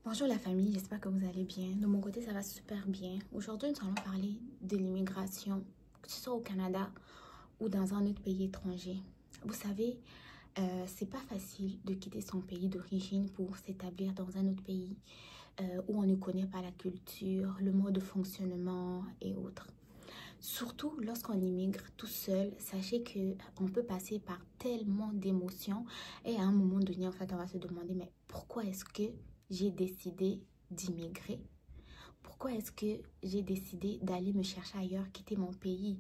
Bonjour la famille, j'espère que vous allez bien. De mon côté, ça va super bien. Aujourd'hui, nous allons parler de l'immigration, que ce soit au Canada ou dans un autre pays étranger. Vous savez, c'est pas facile de quitter son pays d'origine pour s'établir dans un autre pays où on ne connaît pas la culture, le mode de fonctionnement et autres. Surtout lorsqu'on immigre tout seul, sachez qu'on peut passer par tellement d'émotions et à un moment donné, en fait, on va se demander, mais pourquoi est-ce que j'ai décidé d'immigrer? Pourquoi est-ce que j'ai décidé d'aller me chercher ailleurs, quitter mon pays?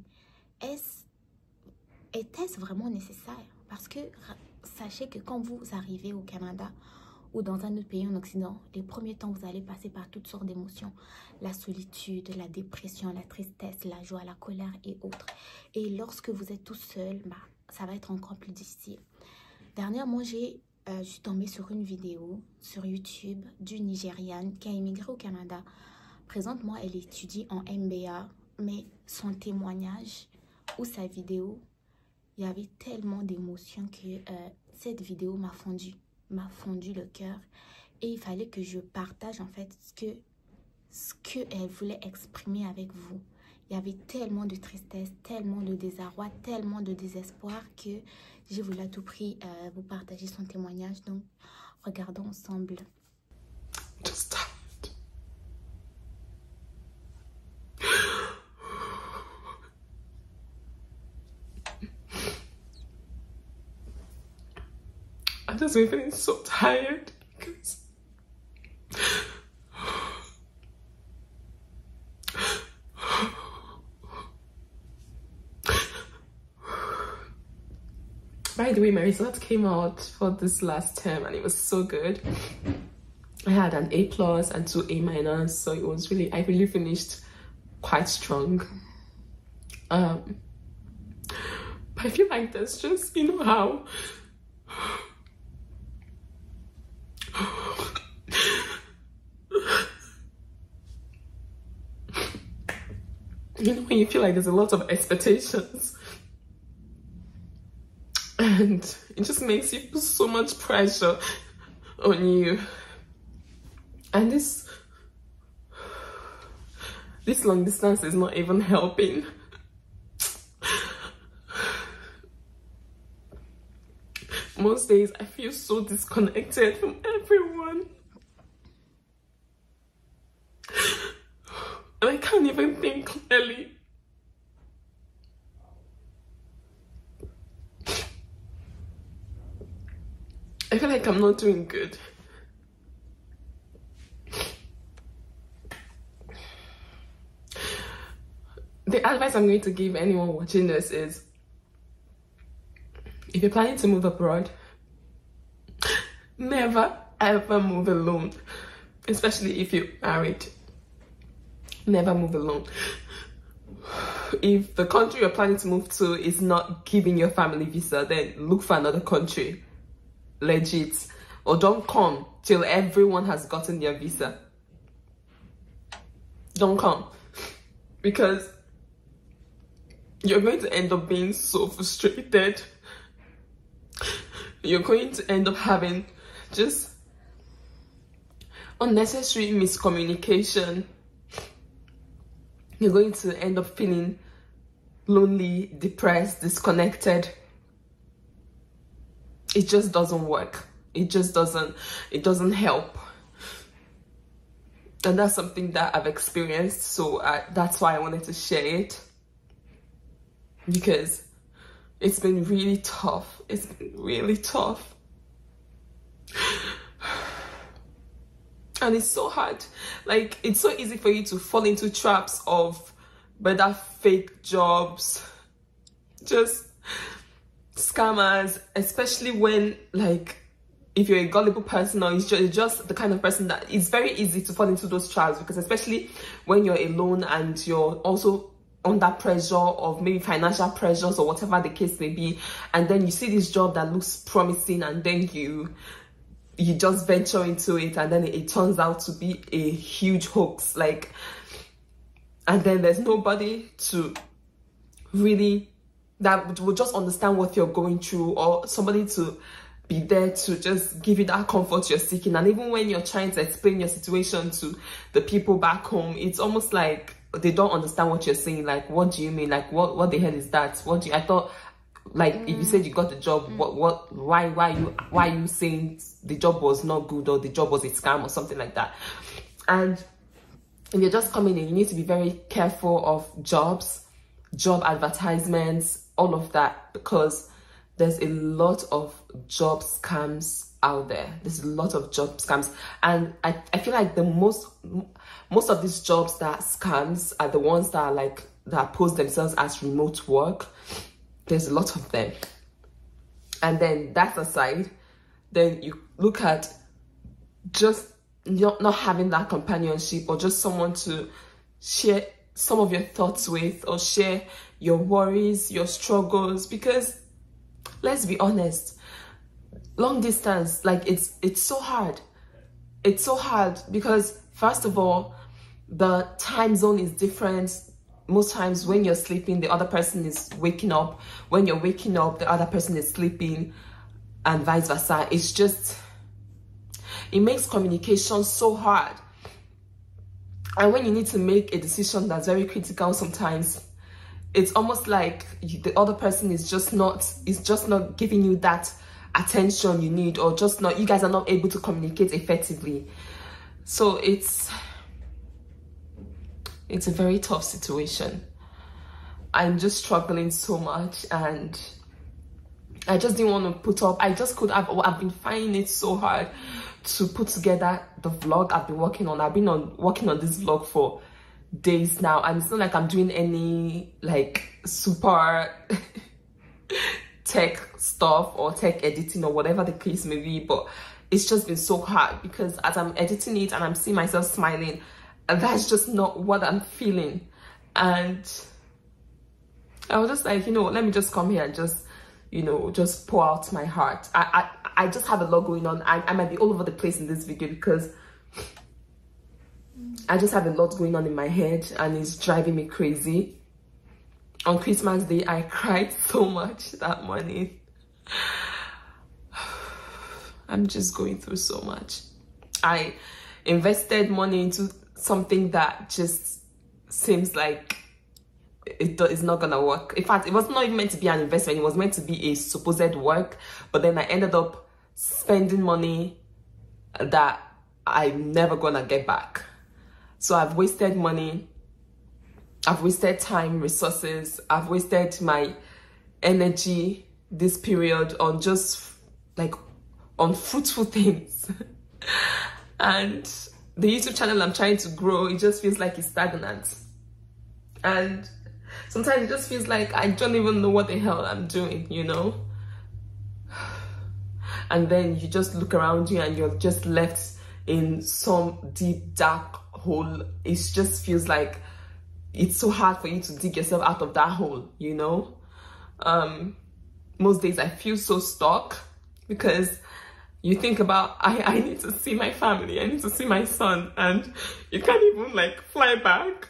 Était-ce vraiment nécessaire? Parce que sachez que quand vous arrivez au Canada ou dans un autre pays en Occident, les premiers temps, vous allez passer par toutes sortes d'émotions. La solitude, la dépression, la tristesse, la joie, la colère et autres. Et lorsque vous êtes tout seul, ça va être encore plus difficile. Dernièrement, je suis tombée sur une vidéo sur YouTube d'une Nigériane qui a immigré au Canada. Présentement, elle étudie en MBA, mais son témoignage ou sa vidéo, il y avait tellement d'émotions que cette vidéo m'a fondu le cœur. Et il fallait que je partage en fait ce qu'elle voulait exprimer avec vous. Il y avait tellement de tristesse, tellement de désarroi, tellement de désespoir que j'ai voulu à tout prix vous partager son témoignage. Donc, regardons ensemble. Just tired. I've just been feeling so tired because by the way, my results came out for this last term and it was so good. I had an A+ and 2 A-, so it was really, I really finished quite strong. But I feel like there's just, you know how when you feel like there's a lot of expectations and it just makes you put so much pressure on you. And this long distance is not even helping. Most days I feel so disconnected from everyone. And I can't even think clearly. I feel like I'm not doing good. The advice I'm going to give anyone watching this is, if you're planning to move abroad, never ever move alone, especially if you're married. Never move alone. If the country you're planning to move to is not giving your family visa, then look for another country. Legit. Or don't come till everyone has gotten their visa. Don't come. Because you're going to end up being so frustrated. You're going to end up having just unnecessary miscommunication. You're going to end up feeling lonely, depressed, disconnected. It just doesn't work. It doesn't help. And that's something that I've experienced, so that's why I wanted to share it. Because it's been really tough. It's been really tough. And it's so hard. Like, it's so easy for you to fall into traps of better fake jobs, just scammers, especially when, like, if you're a gullible person or you're just the kind of person that it's very easy to fall into those traps, because especially when you're alone and you're also under pressure of maybe financial pressures or whatever the case may be, and then you see this job that looks promising and then you just venture into it and then it turns out to be a huge hoax, like, and then there's nobody to really that will just understand what you're going through, or somebody to be there to just give you that comfort you're seeking. And even when you're trying to explain your situation to the people back home, it's almost like they don't understand what you're saying. Like, what do you mean? Like, what the hell is that? What do you, I thought, like, if you said you got the job, why you saying the job was not good, or the job was a scam or something like that? And if you're just coming in, you need to be very careful of job advertisements, all of that, because there's a lot of job scams out there. There's a lot of job scams, and I feel like the most of these jobs that scams are the ones that are like, that post themselves as remote work. There's a lot of them. And then that aside, then you look at just not having that companionship, or just someone to share some of your thoughts with, or share your worries, your struggles. Because let's be honest, long distance, like, it's so hard. It's so hard because, first of all, the time zone is different. Most times when you're sleeping, the other person is waking up. When you're waking up, the other person is sleeping, and vice versa. It's just, it makes communication so hard. And when you need to make a decision that's very critical, sometimes it's almost like the other person is just not giving you that attention you need, or just not, you guys are not able to communicate effectively. So it's a very tough situation. I'm just struggling so much, and I just didn't want to put up. I've been finding it so hard to put together the vlog I've been working on. I've been working on this vlog for days now, and it's not like I'm doing any like super tech stuff or tech editing or whatever the case may be, but it's just been so hard because as I'm editing it and I'm seeing myself smiling, and that's just not what I'm feeling. And I was just like, let me just come here and just, just pour out my heart. I just have a lot going on. I might be all over the place in this video because I just have a lot going on in my head, and it's driving me crazy. On Christmas Day, I cried so much that morning. I'm just going through so much. I invested money into something that just seems like it's not gonna work. In fact, it was not even meant to be an investment. It was meant to be a supposed work, but then I ended up spending money that I'm never gonna get back. So I've wasted money, I've wasted time, resources, I've wasted my energy this period on just like unfruitful things. And the YouTube channel I'm trying to grow, it just feels like it's stagnant. And sometimes it just feels like I don't even know what the hell I'm doing, And then you just look around you and you're just left in some deep, dark hole. It just feels like it's so hard for you to dig yourself out of that hole, Most days I feel so stuck because you think about, I need to see my family, I need to see my son, and you can't even like fly back.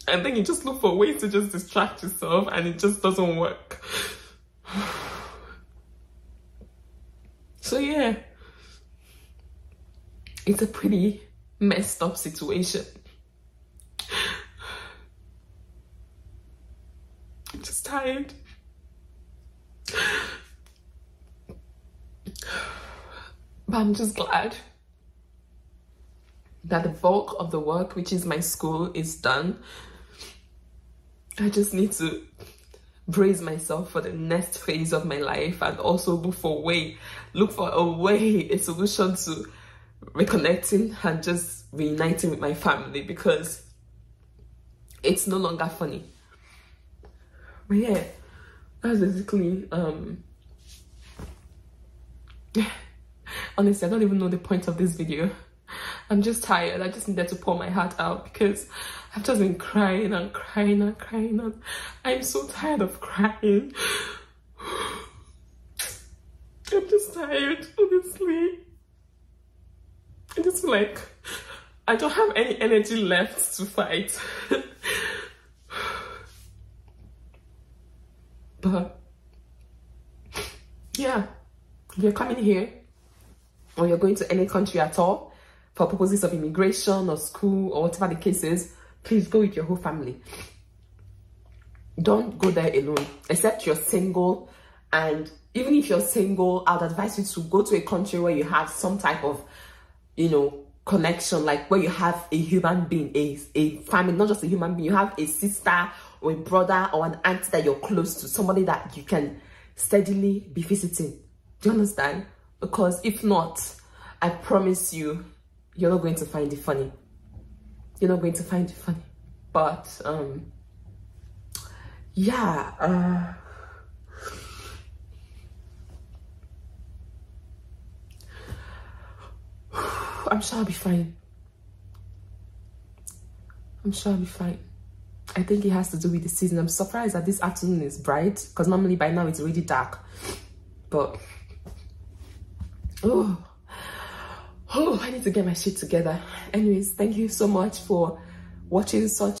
And then you just look for ways to just distract yourself, and it just doesn't work. So yeah, it's a pretty messed up situation. I'm just tired. But I'm just glad that the bulk of the work, which is my school, is done. I just need to brace myself for the next phase of my life, and also look for a solution to reconnecting and just reuniting with my family, because it's no longer funny. But yeah, that's basically honestly, I don't even know the point of this video. I'm just tired. I just needed to pour my heart out because I've just been crying and crying and crying, and I'm so tired of crying. I'm just tired, honestly. I just feel like I don't have any energy left to fight. But yeah, if you're coming here or you're going to any country at all for purposes of immigration or school or whatever the case is, please go with your whole family. Don't go there alone, except you're single. And even if you're single, I'd advise you to go to a country where you have some type of, you know, connection, like where you have a human being, a family, not just a human being. You have a sister or a brother or an aunt that you're close to, somebody that you can steadily be visiting. Do you understand? Because if not, I promise you, you're not going to find it funny. You're not going to find it funny. But yeah, I'm sure I'll be fine. I'm sure I'll be fine. I think it has to do with the season. I'm surprised that this afternoon is bright, because normally by now it's already dark. But oh, I need to get my shit together. Anyways, thank you so much for watching such